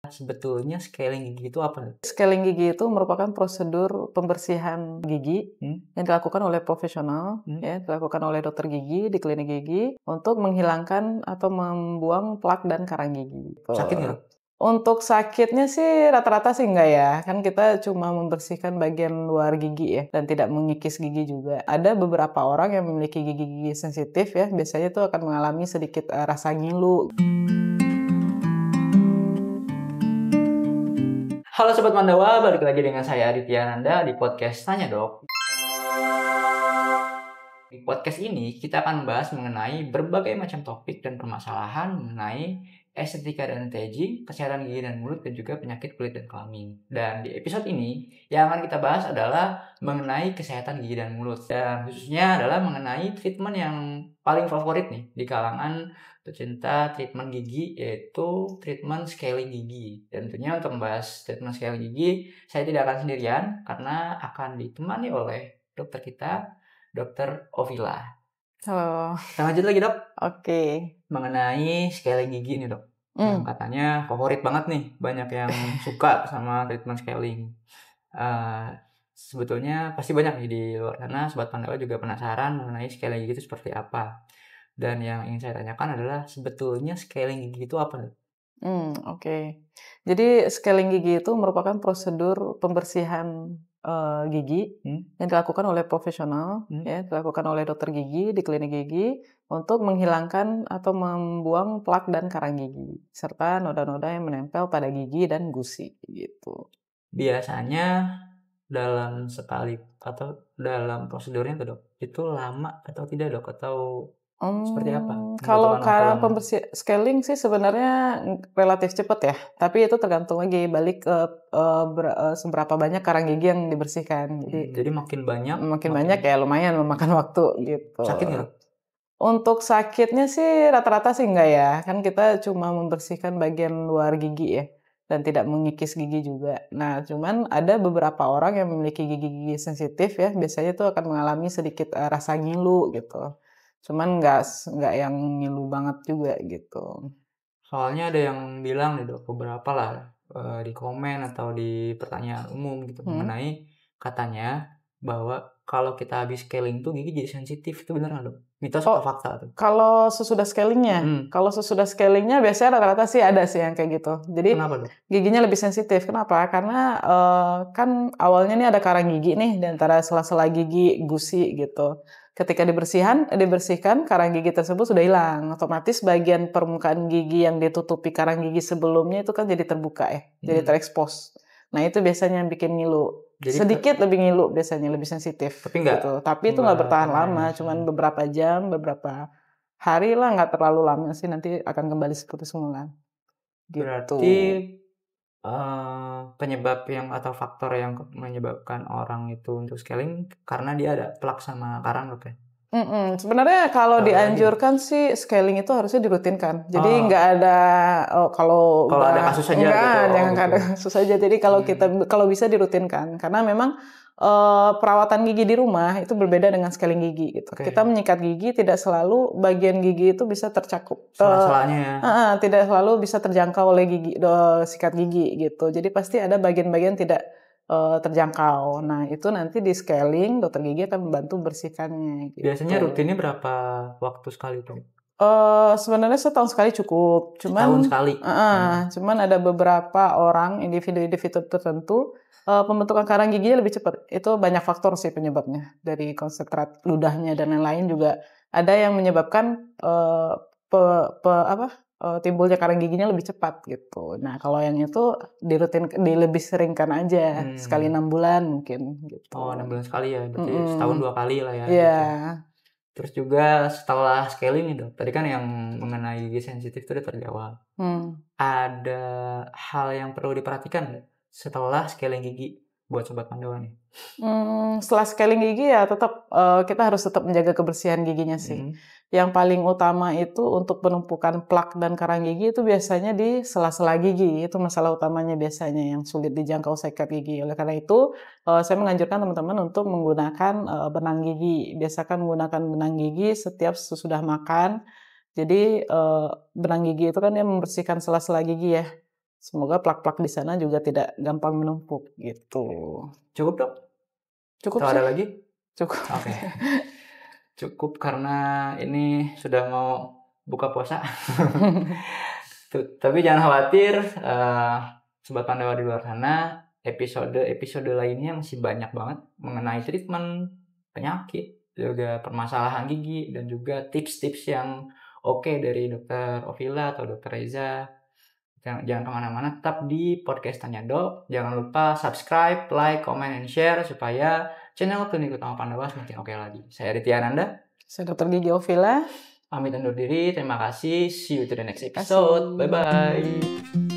Sebetulnya scaling gigi itu apa nih? Scaling gigi itu merupakan prosedur pembersihan gigi yang dilakukan oleh profesional, dilakukan oleh dokter gigi di klinik gigi untuk menghilangkan atau membuang plak dan karang gigi. Sakit nggak? Untuk sakitnya sih rata-rata sih enggak ya, kan kita cuma membersihkan bagian luar gigi ya, dan tidak mengikis gigi juga. Ada beberapa orang yang memiliki gigi-gigi sensitif ya, biasanya tuh akan mengalami sedikit rasa ngilu. Halo Sobat Mandawa, balik lagi dengan saya Aditya Nanda di podcast Tanya Dok. Di podcast ini kita akan membahas mengenai berbagai macam topik dan permasalahan mengenai estetika dan anti-aging, kesehatan gigi dan mulut, dan juga penyakit kulit dan kelamin. Dan di episode ini yang akan kita bahas adalah mengenai kesehatan gigi dan mulut, dan khususnya adalah mengenai treatment yang paling favorit nih di kalangan pecinta treatment gigi, yaitu treatment scaling gigi. Dan tentunya untuk membahas treatment scaling gigi, saya tidak akan sendirian karena akan ditemani oleh dokter kita, Dokter Ovila. Halo. Kita lanjut lagi, Dok. Oke. Mengenai scaling gigi nih, Dok. Yang katanya favorit banget nih, banyak yang suka sama treatment scaling. Sebetulnya pasti banyak nih di luar sana, Sobat Pandawa juga penasaran mengenai scaling gigi itu seperti apa. Dan yang ingin saya tanyakan adalah sebetulnya scaling gigi itu apa, Dok? Oke. Jadi scaling gigi itu merupakan prosedur pembersihan gigi yang dilakukan oleh profesional, ya, dilakukan oleh dokter gigi di klinik gigi untuk menghilangkan atau membuang plak dan karang gigi serta noda-noda yang menempel pada gigi dan gusi gitu. Biasanya dalam sekali atau dalam prosedurnya tuh, Dok, itu lama atau tidak, Dok? Atau seperti apa? Kalau Membutuhkan waktu cara lama? scaling sih sebenarnya relatif cepat ya, tapi itu tergantung lagi balik ke seberapa banyak karang gigi yang dibersihkan. Jadi makin banyak ya lumayan memakan waktu gitu. Sakit nggak? Untuk sakitnya sih rata-rata sih enggak ya, kan kita cuma membersihkan bagian luar gigi ya, dan tidak mengikis gigi juga. Nah, cuman ada beberapa orang yang memiliki gigi-gigi sensitif ya, biasanya tuh akan mengalami sedikit rasa ngilu gitu. Cuman nggak yang ngilu banget juga gitu. Soalnya ada yang bilang nih, Dok, beberapa lah di komen atau di pertanyaan umum gitu mengenai katanya bahwa kalau kita habis scaling tuh gigi jadi sensitif. Itu benar nggak, Dok? Mitos atau fakta tuh? Kalau sesudah scalingnya biasanya rata-rata sih ada sih yang kayak gitu. Jadi Kenapa, Dok? giginya lebih sensitif. Kenapa? Karena kan awalnya nih ada karang gigi nih di antara sela-sela gigi, gusi gitu. Ketika dibersihkan, karang gigi tersebut sudah hilang. Otomatis bagian permukaan gigi yang ditutupi karang gigi sebelumnya itu kan jadi terbuka ya, jadi terekspos. Nah itu biasanya yang bikin ngilu. Jadi Sedikit lebih ngilu biasanya, lebih sensitif. Tapi nggak gitu. Tapi itu nggak bertahan lama, cuman beberapa jam, beberapa hari lah, nggak terlalu lama sih, nanti akan kembali seperti semula. Gitu. Berarti penyebab yang atau faktor yang menyebabkan orang itu untuk scaling karena dia ada plak sama karang, Dok, ya? Sebenarnya kalau Kalau dianjurkan sih scaling itu harusnya dirutinkan. Jadi nggak ada kalau ada kasus saja enggak, gitu. jangan ada kasus saja. Jadi kalau bisa dirutinkan, karena memang perawatan gigi di rumah itu berbeda dengan scaling gigi gitu. Kita menyikat gigi tidak selalu bagian gigi itu bisa tercakup. Sela-selanya ya. Tidak selalu bisa terjangkau oleh sikat gigi gitu. Jadi pasti ada bagian-bagian tidak terjangkau. Nah, itu nanti di scaling, dokter gigi akan membantu bersihkannya. Gitu. Biasanya rutinnya berapa waktu sekali tuh? Sebenarnya setahun sekali cukup. Setahun sekali? Cuman ada beberapa orang, individu-individu tertentu, pembentukan karang giginya lebih cepat. Itu banyak faktor sih penyebabnya. Dari konsentrat ludahnya dan lain-lain juga. Ada yang menyebabkan timbulnya karang giginya lebih cepat gitu. Nah, kalau yang itu lebih seringkan aja, sekali 6 bulan mungkin gitu. 6 bulan sekali ya, berarti setahun 2 kali lah ya. Iya. Gitu. Terus juga setelah scaling nih, Dok, tadi kan yang mengenai gigi sensitif itu udah terjawab. Ada hal yang perlu diperhatikan nggak setelah scaling gigi buat Sobat Pandawa nih? Setelah scaling gigi ya tetap kita harus tetap menjaga kebersihan giginya sih. Yang paling utama itu untuk penumpukan plak dan karang gigi itu biasanya di sela-sela gigi. Itu masalah utamanya biasanya yang sulit dijangkau sikat gigi. Oleh karena itu saya menganjurkan teman-teman untuk menggunakan benang gigi. Biasakan menggunakan benang gigi setiap sesudah makan. Jadi benang gigi itu kan dia membersihkan sela-sela gigi ya. Semoga plak-plak di sana juga tidak gampang menumpuk gitu. Cukup dok? Cukup Atau sih. ada lagi? Cukup. Oke. Cukup karena ini sudah mau buka puasa. Tapi jangan khawatir, Sobat Pandawa di luar sana, episode lainnya masih banyak banget mengenai treatment penyakit, juga permasalahan gigi, dan juga tips-tips yang oke dari Dokter Ovila atau Dokter Reza. Jangan kemana-mana, tetap di podcast Tanya Dok. Jangan lupa subscribe, like, comment, and share supaya channel Klinik Utama Pandawa semakin oke lagi. Saya Aditya Ananda. Saya Dr. Gigi Ovila. Pamit undur diri. Terima kasih. See you to the next episode. Bye-bye.